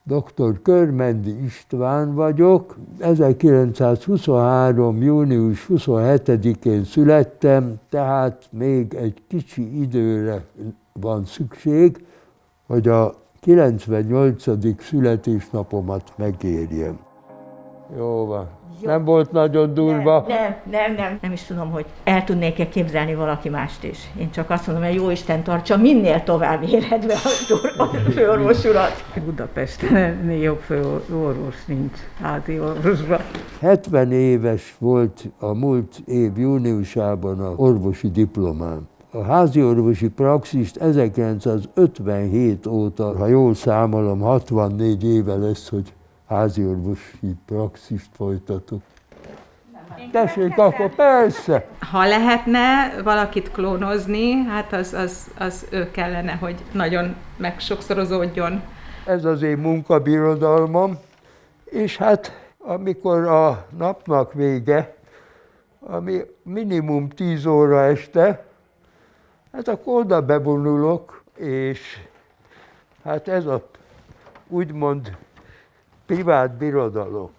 Dr. Körmendi István vagyok. 1923. június 27-én születtem, tehát még egy kicsi időre van szükség, hogy a 98. születésnapomat megérjem. Jó van. Jó. Nem volt nagyon durva? Nem is tudom, hogy el tudnék-e képzelni valaki mást is. Én csak azt mondom, hogy jó Isten tartsa minél tovább életbe a főorvos urat. Budapesten ennél jobb főorvos nincs, házi orvosban. 70 éves volt a múlt év júniusában az orvosi diplomám. A házi orvosi praxist 1957 óta, ha jól számolom, 64 éve lesz, hogy házi orvosi praxist folytatok. Tessék, akkor persze! Ha lehetne valakit klónozni, hát az ő kellene, hogy nagyon megsokszorozódjon. Ez az én munkabirodalmam, és hát amikor a napnak vége, ami minimum 10 óra este, hát akkor oda bevonulok, és hát ez a úgymond privát birodalom.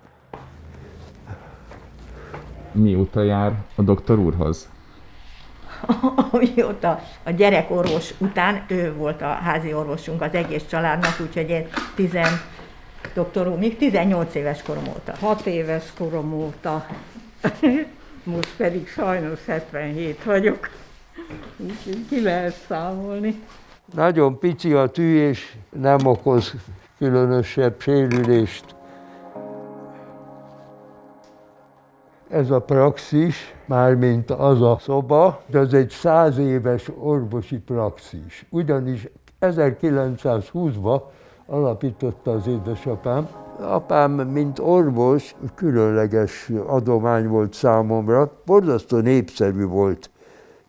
Mióta jár a doktor úrhoz? Mióta a gyerekorvos után ő volt a házi orvosunk az egész családnak, úgyhogy én doktor úr, még 18 éves korom óta. 6 éves korom óta, most pedig sajnos 77 vagyok, úgyhogy ki lehet számolni. Nagyon pici a tű, és nem okoz különösebb sérülést. Ez a praxis, mármint az a szoba, de ez egy 100 éves orvosi praxis. Ugyanis 1920-ban alapította az édesapám. Apám, mint orvos, különleges adomány volt számomra, borzasztó népszerű volt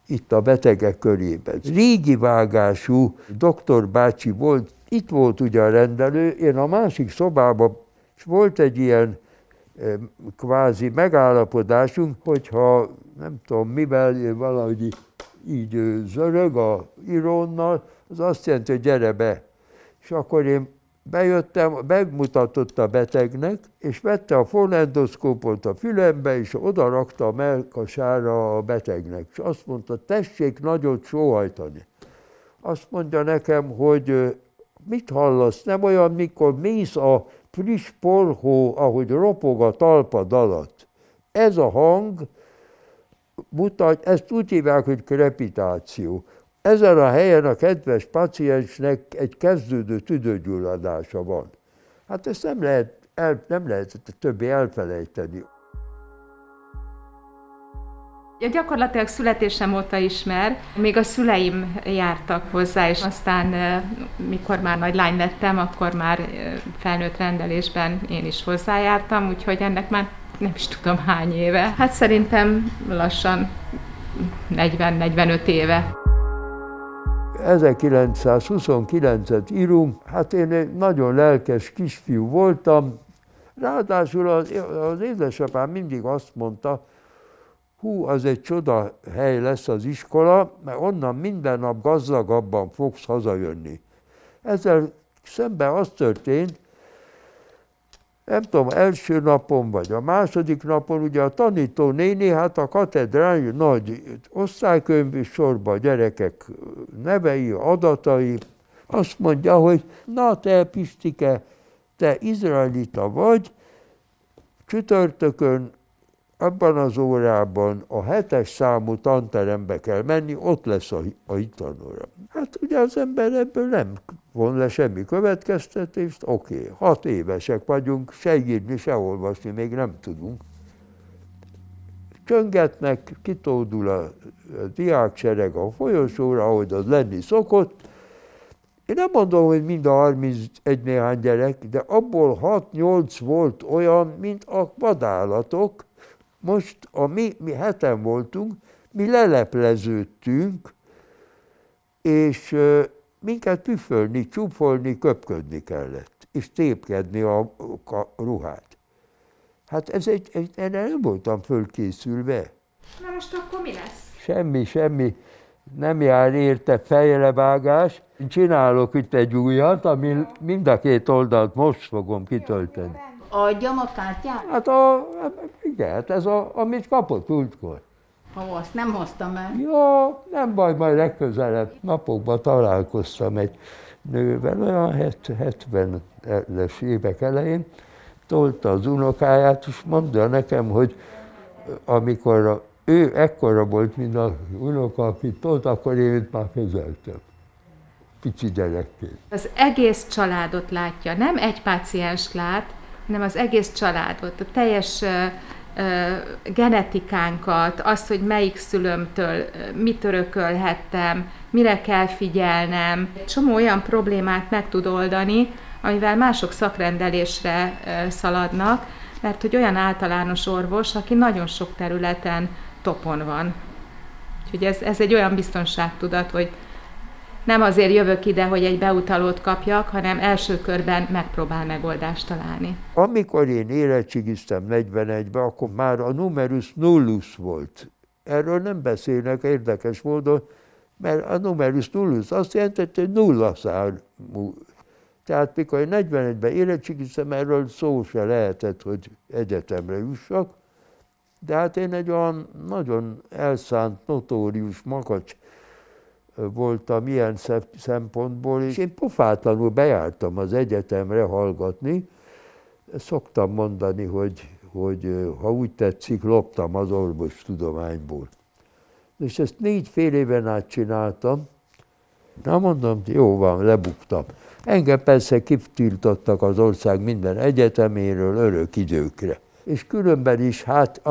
itt a betegek körében. Régi vágású doktor bácsi volt, itt volt ugye a rendelő, én a másik szobában, és volt egy ilyen kvázi megállapodásunk, hogyha nem tudom mivel, valahogy így zörög a irónnal, az azt jelenti, hogy gyere be. És akkor én bejöttem, megmutatott a betegnek, és vette a fonendoszkópot a fülembe, és oda rakta a mellkasára a betegnek. És azt mondta, tessék nagyot sóhajtani. Azt mondja nekem, hogy mit hallasz, nem olyan, mikor mész a friss porhó, ahogy ropog a talpad alatt. Ez a hang mutat, ezt úgy hívják, hogy krepitáció. Ezen a helyen a kedves paciensnek egy kezdődő tüdőgyulladása van. Hát ezt nem lehet többé elfelejteni. Gyakorlatilag születésem óta ismer, még a szüleim jártak hozzá, és aztán mikor már nagy lány lettem, akkor már felnőtt rendelésben én is hozzájártam, úgyhogy ennek már nem is tudom hány éve. Hát szerintem lassan 40-45 éve. 1929-et írunk, hát én egy nagyon lelkes kisfiú voltam, ráadásul az édesapám mindig azt mondta, hú, az egy csoda hely lesz az iskola, mert onnan minden nap gazdagabban fogsz hazajönni. Ezzel szemben az történt, nem tudom, első napon vagy a második napon, ugye a tanító néni, hát a katedrán nagy osztálykönyv sorba a gyerekek nevei, adatai, azt mondja, hogy na te Pistike, te izraelita vagy, csütörtökön abban az órában a 7-es számú tanterembe kell menni, ott lesz a hitanóra. Hát ugye az ember ebből nem von le semmi következtetést, oké, 6 évesek vagyunk, se írni, se olvasni még nem tudunk. Csöngetnek, kitódul a diáksereg a folyosóra, ahogy az lenni szokott. Én nem mondom, hogy mind a 31 néhány gyerek, de abból 6-8 volt olyan, mint a vadállatok. Most mi heten voltunk, mi lelepleződtünk, és minket püfölni, csúfolni, köpködni kellett, és tépkedni a ruhát. Hát erre nem voltam fölkészülve. Na most akkor mi lesz? Semmi, nem jár érte fejlevágás. Csinálok itt egy újat, ami mind a két oldalt most fogom kitölteni. Adjam a kártyát? Hát igen, hát ez amit kapott múltkor. Azt nem hoztam el. Ja, nem baj, majd legközelebb. Napokban találkoztam egy nővel, olyan 70-es évek elején, tolta az unokáját, és mondta nekem, hogy amikor ő ekkora volt, mint az unoka, akit tolt, akkor én őt már kezeltem. Kicsi gyerekként. Az egész családot látja, nem egy pácienst lát, hanem az egész családot, a teljes genetikánkat, azt, hogy melyik szülőmtől mit örökölhettem, mire kell figyelnem. Csomó olyan problémát meg tud oldani, amivel mások szakrendelésre szaladnak, mert hogy olyan általános orvos, aki nagyon sok területen topon van. Úgyhogy ez egy olyan biztonságtudat, hogy nem azért jövök ide, hogy egy beutalót kapjak, hanem első körben megpróbál megoldást találni. Amikor én érettségiztem 41-ben, akkor már a numerus nullus volt. Erről nem beszélnek érdekes módon, mert a numerus nullus azt jelentette, hogy nulla számú. Tehát mikor én 41-ben érettségiztem, erről szó se lehetett, hogy egyetemre jussak. De hát én egy olyan nagyon elszánt, notórius makacs voltam ilyen szempontból, és én pofátlanul bejártam az egyetemre hallgatni. Szoktam mondani, hogy ha úgy tetszik, loptam az orvostudományból. És ezt 4 fél éven át csináltam. Na mondom, jó van, lebuktam. Engem persze kitiltottak az ország minden egyeteméről örök időkre. És különben is, hát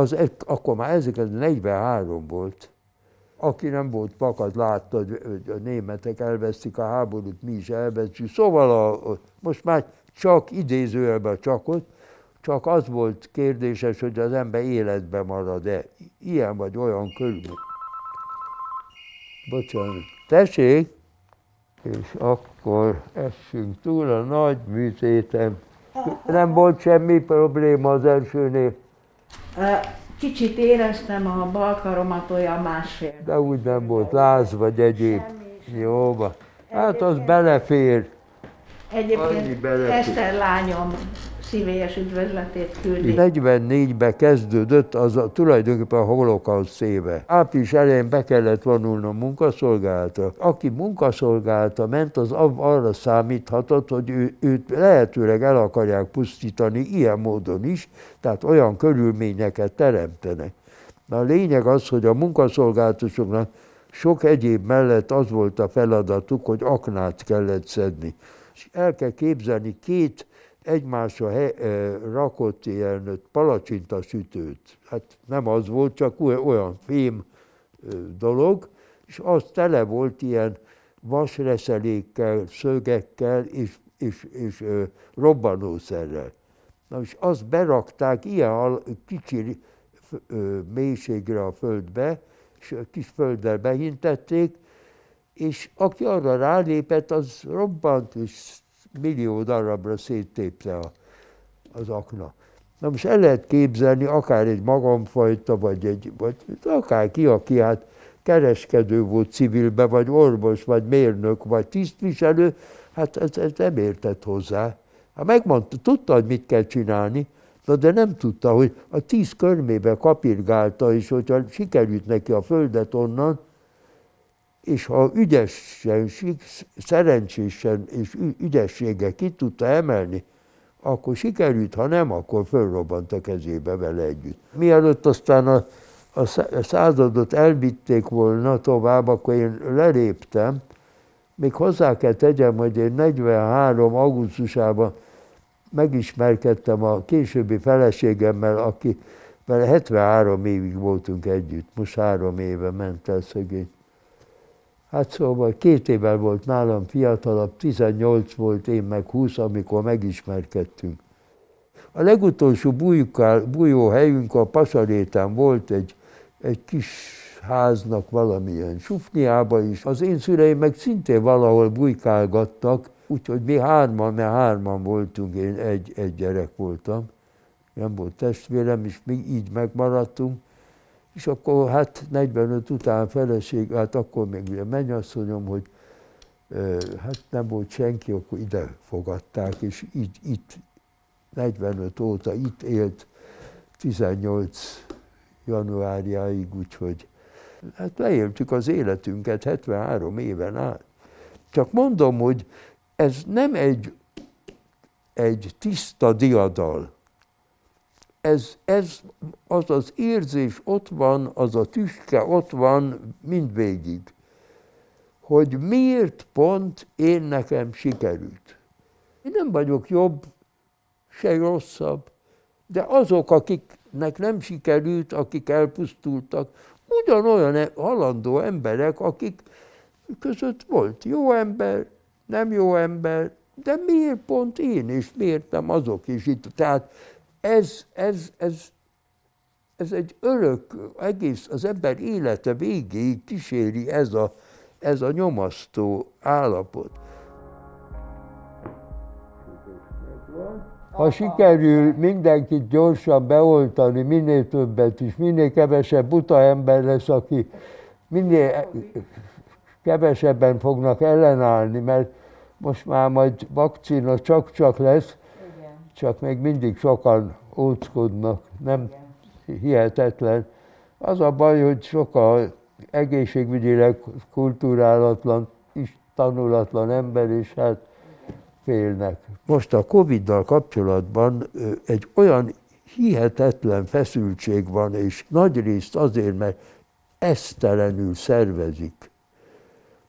akkor már 1943 volt. Aki nem volt pakat, látta, hogy a németek elvesztik a háborút, mi is elvesztjük. Szóval most már csak idézőjelben csak az volt kérdéses, hogy az ember életben marad-e. Ilyen vagy olyan körülmény. Bocsánat. Tessék? És akkor essünk túl a nagy műtéten. Nem volt semmi probléma az elsőnél. Kicsit éreztem a bal karomat olyan másfél. De úgy nem volt láz vagy egyéb. Jó van. Hát az belefér. Annyi Egyébként belefér. Eszter lányom szívélyes üdvözletét küldi. 44-ben kezdődött tulajdonképpen a holokauszt éve. Április elején be kellett vonulnom munkaszolgálatra. Aki munkaszolgálata ment, az arra számíthatott, hogy őt lehetőleg el akarják pusztítani ilyen módon is, tehát olyan körülményeket teremtenek. Na, a lényeg az, hogy a munkaszolgálatosoknak sok egyéb mellett az volt a feladatuk, hogy aknát kellett szedni. És el kell képzelni 2 egymásra rakott ilyen palacsintasütőt. Hát nem az volt, csak olyan fém dolog, és az tele volt ilyen vasreszelékkel, szögekkel és robbanószerrel. Na és azt berakták ilyen kicsi mélységre a földbe, és a kis földdel behintették, és aki arra rálépett, az robbant, és millió darabra széttépte az akna. Na most el lehet képzelni, akár egy magamfajta, vagy akár ki, aki hát kereskedő volt civilbe, vagy orvos, vagy mérnök, vagy tisztviselő, hát ez nem értett hozzá. Hát megmondta, tudta, hogy mit kell csinálni, de nem tudta, hogy a 10 körmébe kapirgálta, és hogyha sikerült neki a földet onnan, és ha ügyesen, szerencsésen és ügyességgel ki tudta emelni, akkor sikerült, ha nem, akkor fölrobbant a kezébe vele együtt. Mielőtt aztán a századot elvitték volna tovább, akkor én leléptem. Még hozzá kell tegyem, hogy én 43. augusztusában megismerkedtem a későbbi feleségemmel, akivel 73 évig voltunk együtt. Most 3 éve ment el szegény. Hát szóval 2 évvel volt nálam fiatalabb, 18 volt, én meg 20, amikor megismerkedtünk. A legutolsó bújóhelyünk a Pasarétán volt egy kis háznak valamilyen sufniába is. Az én szüleim meg szintén valahol bujkálgattak, úgyhogy mi 3-an voltunk, én egy gyerek voltam. Nem volt testvérem, és mi így megmaradtunk. És akkor hát 45 után feleség, hát akkor még ugye mennyasszonyom, hogy Hát nem volt senki, akkor ide fogadták, és itt 45 óta itt élt 18 januárjáig, úgyhogy hát leéltük az életünket 73 éven át. Csak mondom, hogy ez nem egy tiszta diadal. Ez az az érzés ott van, az a tüske ott van mindvégig, hogy miért pont én nekem sikerült. Én nem vagyok jobb, se rosszabb, de azok, akiknek nem sikerült, akik elpusztultak, ugyanolyan halandó emberek, akik között volt jó ember, nem jó ember, de miért pont én, és miért nem azok is itt. Tehát ez egy örök, egész az ember élete végéig kíséri ez a nyomasztó állapot. Ha sikerül mindenkit gyorsan beoltani, minél többet is, minél kevesebb buta ember lesz, aki minél kevesebben fognak ellenállni, mert most már majd vakcina csak lesz, csak még mindig sokan óckodnak, nem hihetetlen. Az a baj, hogy sokan egészségügyileg kulturálatlan, is tanulatlan ember, és hát félnek. Most a Covid-dal kapcsolatban egy olyan hihetetlen feszültség van, és nagyrészt azért, mert esztelenül szervezik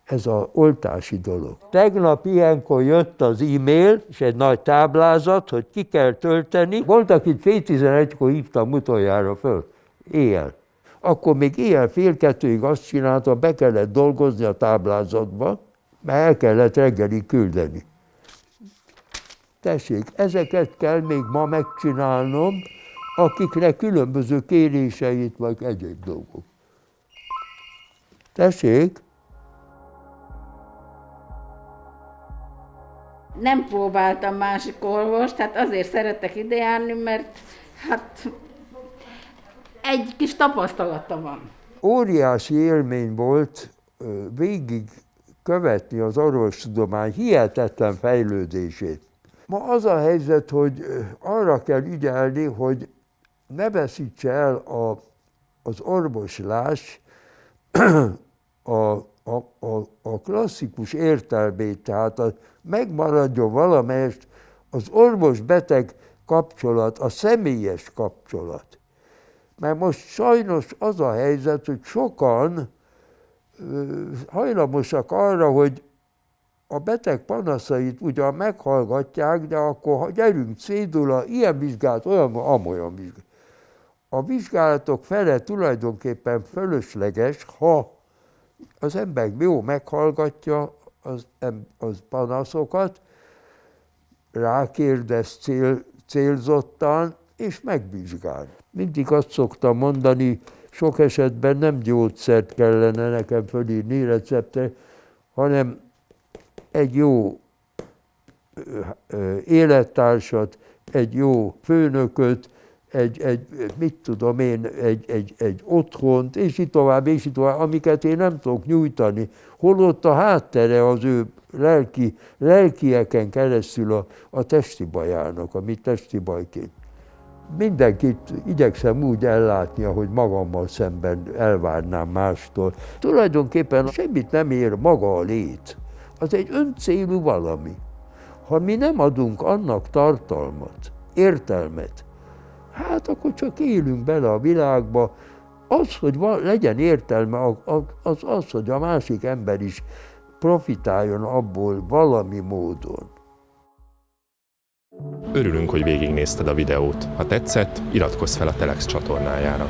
ez az oltási dolog. Tegnap ilyenkor jött az e-mail, és egy nagy táblázat, hogy ki kell tölteni. Voltak itt fél 11-kor hívtam utoljára föl, éjjel. Akkor még éjjel fél 2-ig azt csináltam, be kellett dolgozni a táblázatba, mert el kellett reggelig küldeni. Tessék, ezeket kell még ma megcsinálnom, akiknek különböző kéréseit, vagy egyéb dolgok. Tessék? Nem próbáltam másik orvost, tehát azért szeretek ide járni, mert hát egy kis tapasztalata van. Óriási élmény volt végig követni az orvostudomány hihetetlen fejlődését. Ma az a helyzet, hogy arra kell ügyelni, hogy ne veszítse el az orvoslás a klasszikus értelmét, tehát megmaradjon valamelyest az orvos-beteg kapcsolat, a személyes kapcsolat. Mert most sajnos az a helyzet, hogy sokan hajlamosak arra, hogy a beteg panaszait ugyan meghallgatják, de akkor gyerünk, cédula, ilyen vizsgálat, olyan vizsgálat. A vizsgálatok fele tulajdonképpen fölösleges, ha az ember jó meghallgatja az panaszokat, rákérdez célzottan, és megvizsgál. Mindig azt szoktam mondani, sok esetben nem gyógyszert kellene nekem fölírni receptre, hanem egy jó élettársat, egy jó főnököt, egy otthont, és így tovább, amiket én nem tudok nyújtani. Holott a háttere az ő lelkieken keresztül a testi bajának, ami testi bajként. Mindenkit igyekszem úgy ellátni, ahogy magammal szemben elvárnám mástól. Tulajdonképpen semmit nem ér maga a lét. Az egy öncélú valami. Ha mi nem adunk annak tartalmat, értelmet, hát akkor csak élünk bele a világba. Az, hogy legyen értelme, az, hogy a másik ember is profitáljon abból valami módon. Örülünk, hogy végignézted a videót. Ha tetszett, iratkozz fel a Telex csatornájára.